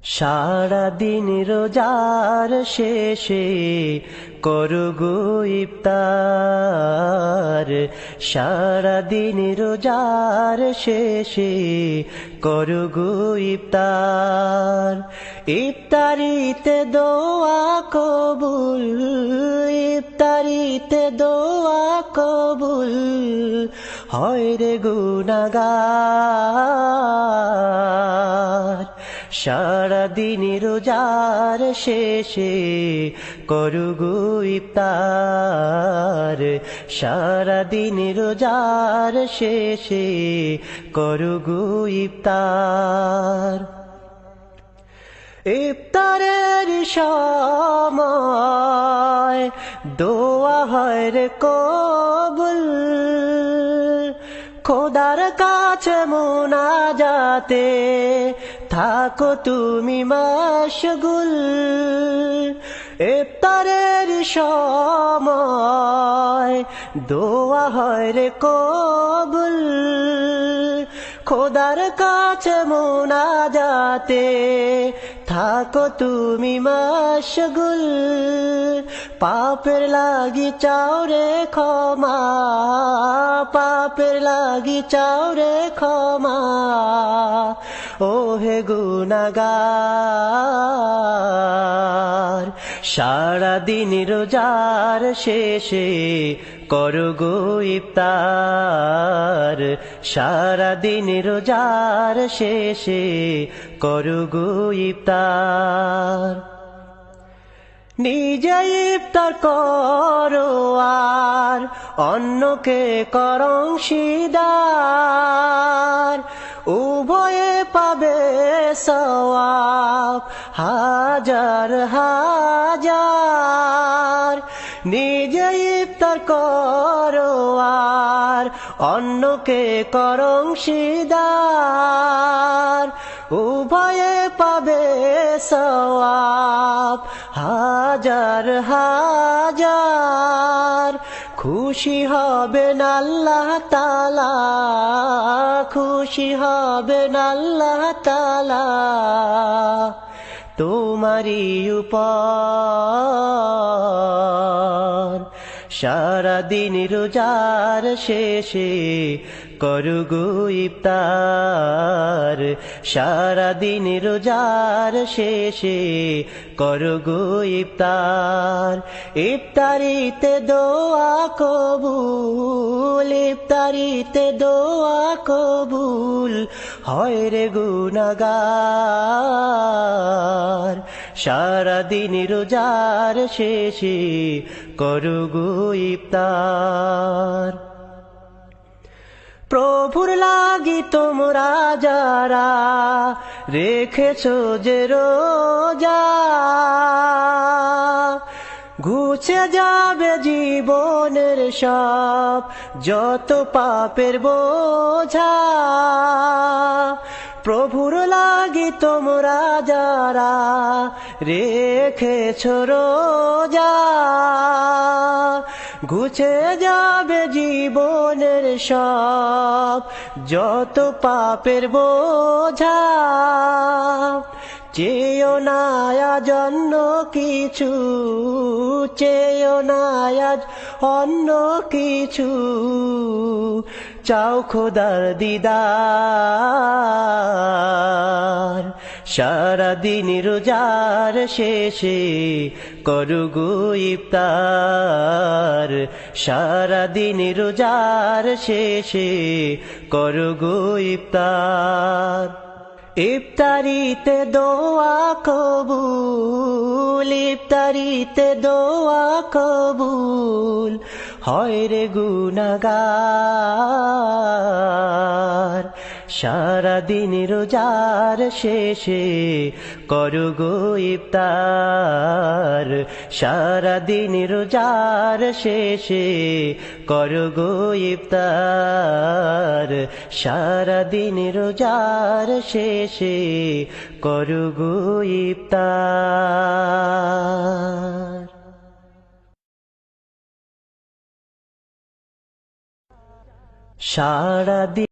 সারা দিন রোজার শেষে করো গো ইফতার। সারা দিন রোজার শেষে করো গো ইফতার। ইফতারিতে দোয়া কবুল, ইফতারিতে দোয়া কবুল হয় রে গুনাহগার। সারা দিন রোজার শেষে করো গো ইফতার। সারা দিন রোজার শেষে করো গো ইফতার। ইফতারের সময় দোয়া হয় রে কবুল, খোদার কাছে মুনাজাতে থাকো তুমি মাশগুল। ইফতারের সময় দোয়া হয় রে কবুল, খোদার কাছে মুনাজাতে থাকো তুমি মাশগুল। পাপের লাগি চাও রে ক্ষমা, পাপের লাগি চাও রে ক্ষমা ও হে গুনাহগার। সারা দিন রোজার শেষে করো গো ইফতার। সারা দিন রোজার শেষে করো গো ইফতার। নিজে ইফতার করো আর অন্যকে করো অংশীদার, উভয়ে পাবে সওয়াব হাজার হাজার। নিজে ইফতার করো আর অন্যকে করো অংশীদার, উভয়ে পাবে সওয়াব হাজার হাজার। খুশি হবেন আল্লাহ তাআলা, খুশি হবেন আল্লাহ তাআলা তোমারই উপর। সারা দিন রোজার শেষে করো গো ইফতার। সারা দিন রোজার শেষে করো গো ইফতার। ইফতারিতে দোয়া কবুল, ইফতারিতে দোয়া কবুল হয় রে গুনাহগার। সারা দিন রোজার শেষে করো গো ইফতার। প্রভুর লাগি তোমরা যারা রেখেছো যে রোজা, ঘুচে যাবে জীবনের সব যত পাপের বোঝা। প্রভুর লাগি তোমরা যারা রেখেছো রোজা, ঘুচে যাবে জীবনের সব যত পাপের বোঝা। চেয়েও না আজ অন্য কিছু, চেয়েও না আজ অন্য কিছু, চাও খোদার দিদার। সারা দিন রোজার শেষে করো গো ইফতার। সারা দিন রোজার শেষে করো গো ইফতার। ইফতারিতে দোয়া কবুল, ইফতারিতে দোয়া কবুল হয় রে গুনাহগার। সারা দিন রোজার শেষে করো গো ইফতার। সারা দিন রোজার শেষে করো গো ইফতার। সারা দিন রোজার শেষে করো গো ইফতার। সারা দিন